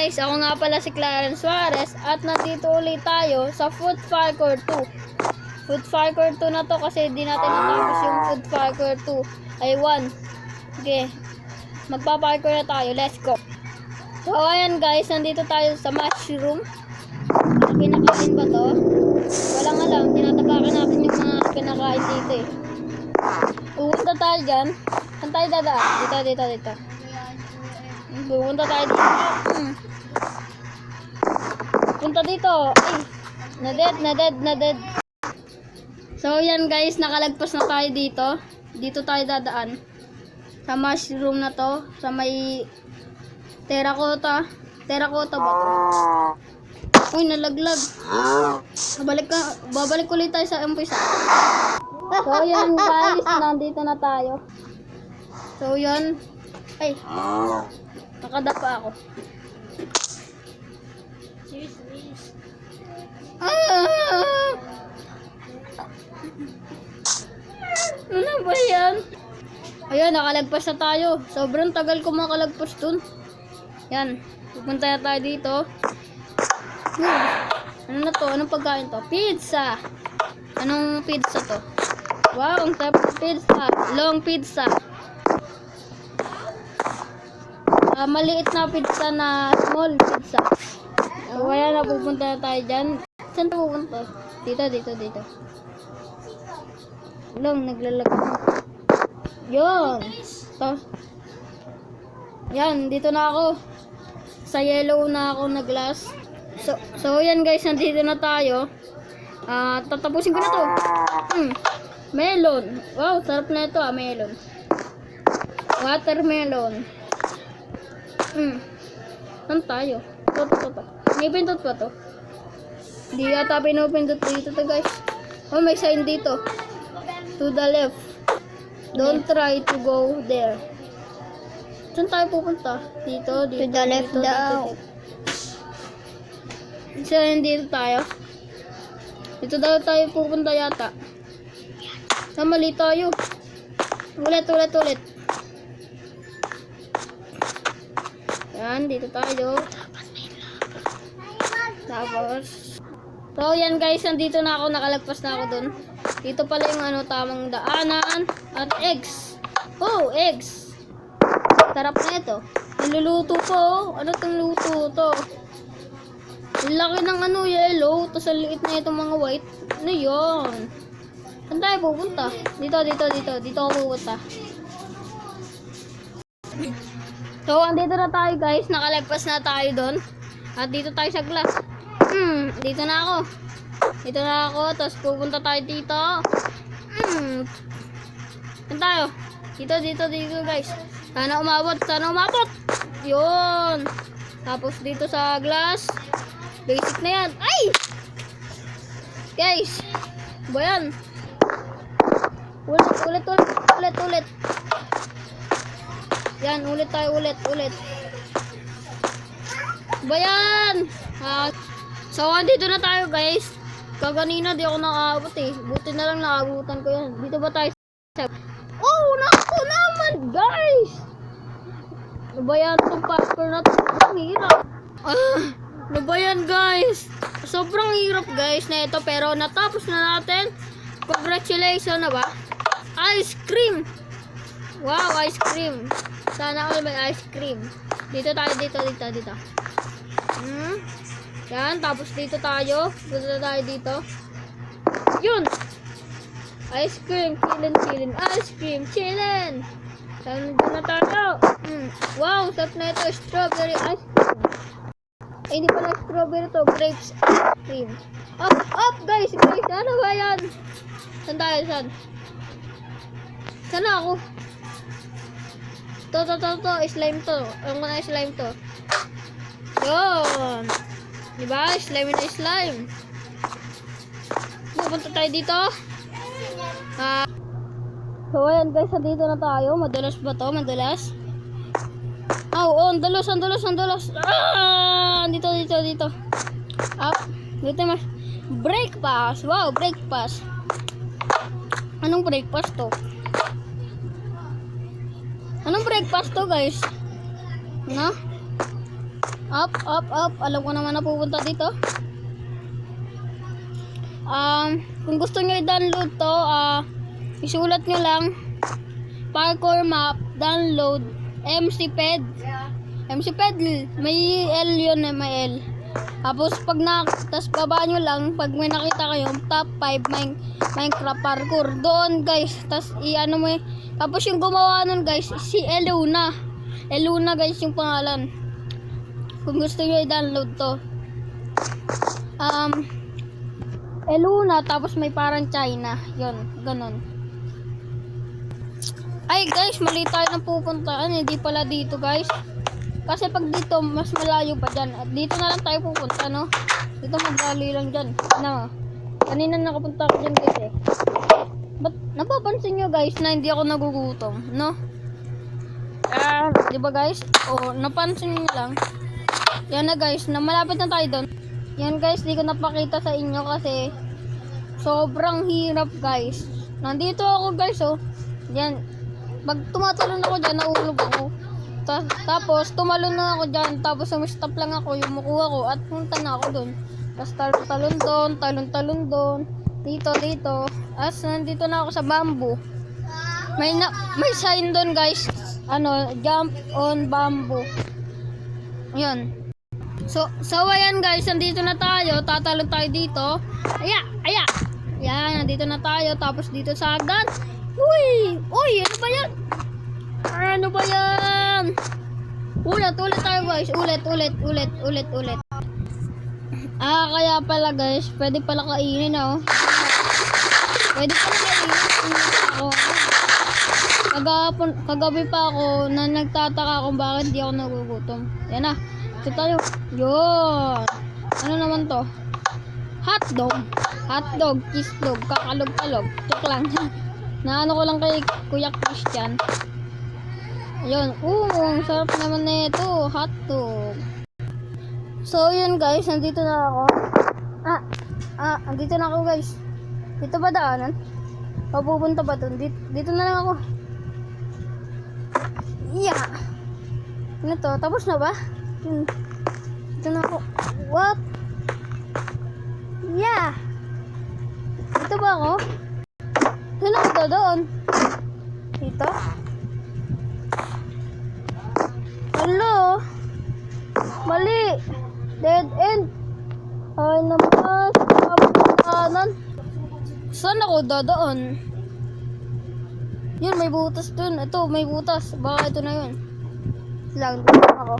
guys, ako nga pala si Clarence Suarez at nandito ulit tayo sa Food Fighter 2. Food Fighter 2 na to kasi di natin natapos yung Food Fighter 2 ay 1. Okay, magpa-parkour na tayo, let's go. So ayan guys, nandito tayo sa mushroom. Kinakain ba to? Walang alam, tinatapakan natin yung mga kinakain dito eh. Pupunta tayo dyan. Saan tayo dadaan? Dito. Pupunta tayo dito. Punta dito. Ay, na-dead. So yan guys, nakalagpas na tayo dito. Dito tayo dadaan. Sa mushroom na to. Sa may terracotta. Terracotta ba to? Uy, nalaglag. Babalik ulit tayo sa umpisa. So yan guys, nandito na tayo. So yan. Ay, nakadapa ako. Ano ba yan? Ayun, nakalagpas na tayo. Sobrang tagal ko makalagpas dun. Yan, pupunta na tayo dito. Ano na to? Anong pagkain to? Pizza! Anong pizza to? Wow, ang sarap ng pizza. Long pizza. Maliit na pizza na small pizza. So, kaya na pupunta na tayo dyan. Saan tayo pupunta? Dito. Long, naglalag. Yun. So, yan, dito na ako. Sa yellow na ako na glass. So yan guys, nandito na tayo. Tatapusin ko na to. Melon. Wow, sarap na ito melon. Watermelon. Saan tayo? Ito. May pindot pa to? Hindi yata pinupindot dito to guys. Oh, may sign dito. To the left. Don't try to go there. Saan tayo pupunta? Dito. To the left daw. So, dito tayo. Dito daw tayo pupunta yata. Mali tayo. Ulit. Yan, dito tayo. Tapos. So, yan guys, nandito na ako. Nakalagpas na ako dun. Dito pala yung tamang daanan. At eggs. Oh, eggs. Sarap na ito. Niluluto ko. Ano itong luto to? Ang laki ng yellow, tapos ang liit na itong mga white. Ano yun? Saan tayo pupunta? Dito ako pupunta. So, andito na tayo guys. Nakalagpas na tayo doon. At dito tayo sa glass. Dito na ako. Tapos pupunta tayo dito. Saan tayo? Dito guys. Sana umabot. Yun. Tapos dito sa glass. Basic na yan. Ay! Guys. Ba yan? Ulit. Yan, ulit tayo. Ba yan? So, dito na tayo guys. Kaganina di ako nakaabot eh. Buti na lang nakabutan ko yan. Dito ba tayo? Oh, naku naman guys! Ano ba yan? Itong parkour na ito. Ang hirap. Ano ba yan guys? Sobrang hirap guys na ito, pero natapos na natin. Congratulations na ba? Ice cream! Wow, ice cream. Sana all may ice cream. Dito tayo. Yan, tapos dito tayo. Punta tayo dito. Yun! Ice cream, chillin'. Ice cream, chillin'. Saan na tayo? Wow, sarap na ito. Strawberry ice cream. Ay, hindi pala strawberry to. Grapes ice cream. Up, guys. Ano ba yan? Saan tayo? Saan ako? To. Slime to. Ang mga slime to. Yun. Diba? Slime. Pupunta tayo dito. So, ayan guys. Dito na tayo. Madulas ba to? Ang dalos. Dito. Up. Dito mas. Break pass. Wow, break pass. Anong break pass to? Anong breakfast to, guys? No? Up, up, up. Alam ko naman na pupunta dito. Kung gusto nyo i-download to, isulat nyo lang parkour map, download, MCPED. MCPED, may L yun, may L. Tapos tas baba nyo lang, pag may nakita kayo, top 5 Minecraft parkour. Doon guys, tas i-ano mo tapos yung gumawa nun guys, si Eluna. Eluna guys yung pangalan. Kung gusto nyo i-download to. Eluna, tapos may parang China. Yun, ganun. Ay guys, mali tayo ng pupuntaan. Hindi pala dito guys. Kasi pag dito, mas malayo pa dyan. At dito na lang tayo pupunta, no? Dito madali lang dyan. Ano? Kanina nakapunta ako dyan guys eh. Ba't napapansin nyo guys na hindi ako nagugutom, no? Diba guys? O, napansin nyo lang. Yan na guys, na malapit na tayo doon. Yan guys, di ko napakita sa inyo kasi sobrang hirap guys. Nandito ako guys, oh. Yan. Pag tumatalon ako dyan, naulog ako. Tapos, tumalon na ako dyan. Tapos, sumistop lang ako, yung makuha ko. At punta na ako doon. Tapos, talon doon, talon doon. Dito. As, nandito na ako sa bamboo. May sign doon guys. Jump on bamboo. Yun. So ayan guys, nandito na tayo. Tatalon tayo dito. Aya. Yan, nandito na tayo. Tapos dito sa hagdan. Uy, ano ba yan? Ano ba yan? Ulit tayo guys. Ulit. Kaya pala guys, pwede pala kainin Pwede pala kainin ako. Kagabi pa ako na nagtataka kung bakit di ako nagugutom. Yan na. Ito tayo. Yun. Ano naman to? Hotdog, cheesedog, kakalog-kalog. Tuk lang. Naano ko lang kay Kuya Christian. Ayun. Ang sarap naman na ito. Hotdog. So, yun guys. Nandito na ako. Nandito na ako guys. Dito ba daanan? Papupunta ba doon? Dito na lang ako. Yeah. Ano to? Tapos na ba? Dito na ako. What? Yeah. Dito ba ako? Dito na ako doon. Dito? Hello? Mali. Dead end. Ay naman. Kanan. Saan ako doon? Yun, may butas dun. Ito, may butas. Baka ito na yun. Lang, dito ako.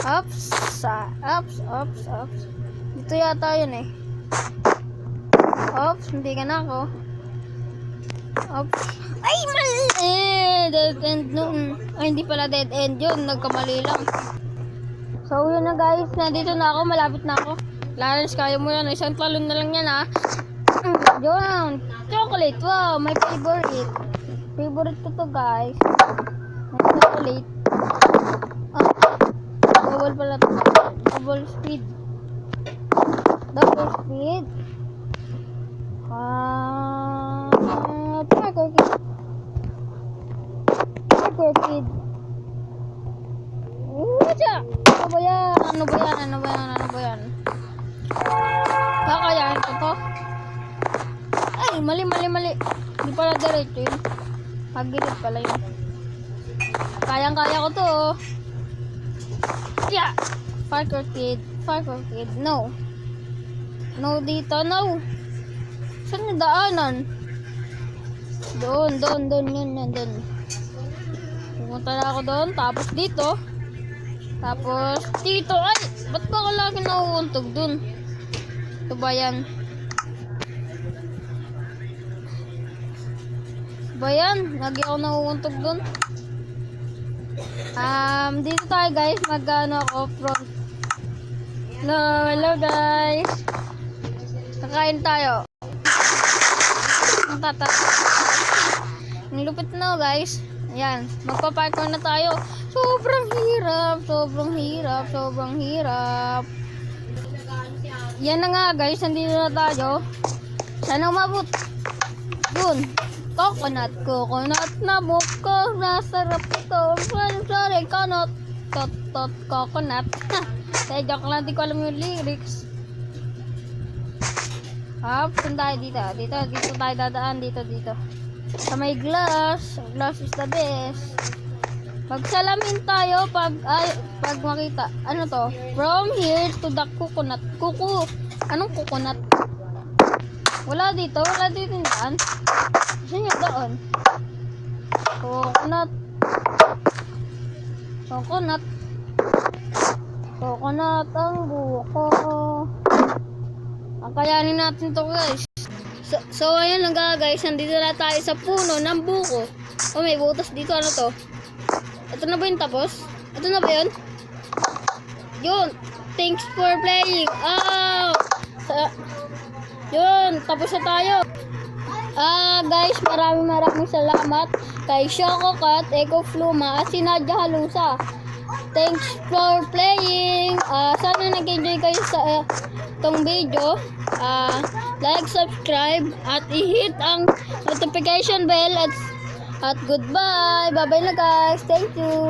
Ups. Dito yata yun eh. Ups, hindi ka na ako. Ups. Ay, mali! Dead end nun. Ay, hindi pala dead end yun. Nagkamali lang. So, yun na guys. Nandito na ako. Malapit na ako. Clarence, kaya mo yan. Isang talon na lang yan ha. Yun. Chocolate. Wow, my favorite. Favorite ko to guys. Chocolate. Double pala to. Double speed. Parkour kid. Uja! Ano ba yan? Kakayahan ko to. Ay, mali. Hindi pala diretso yun. Pagilid pala yun. Kayang-kaya ko to. Yeah! Parkour kid. No. No dito, no. Saan yung daanan? Doon. Pumunta na ako doon. Tapos dito. Ay! Ba't ba ako lagi nauuntog doon? Ito ba yan? Lagi ako nauuntog doon. Dito tayo guys. Mag-ano ako front. Hello guys. Kakain tayo. Ang lupit na guys. Ayan. Magpa-parkour na tayo. Sobrang hirap. Yan na nga guys. Nandito na tayo. Sana umabot. Dun. Coconut na buko. Nasarap ito. Sorry, kanot. coconut. Kaya joke lang, di ko alam yung lyrics. Saan tayo dito? Dito tayo dadaan. Dito. Sa may glass. Glass is the best. Magsalamin tayo pag makita. Ano to? From here to the coconut. Anong coconut? Wala dito yung daan. Saan yung daan? Coconut ang buko. Ang kayanin natin to guys. So ayun lang guys, nandito na tayo sa puno ng buko. Oh, may butas dito. Ano to? Ito na ba yung tapos? Ito na ba yun? Yun. Thanks for playing. Yun. Tapos na tayo. Guys, maraming salamat kay Shoko Cat, Eco Fluma, at si Nadia Halusa. Thanks for playing. Sana nag-enjoy kayo sa tong video. Like, subscribe, at i-hit ang notification bell at goodbye. Bye-bye na guys. Thank you.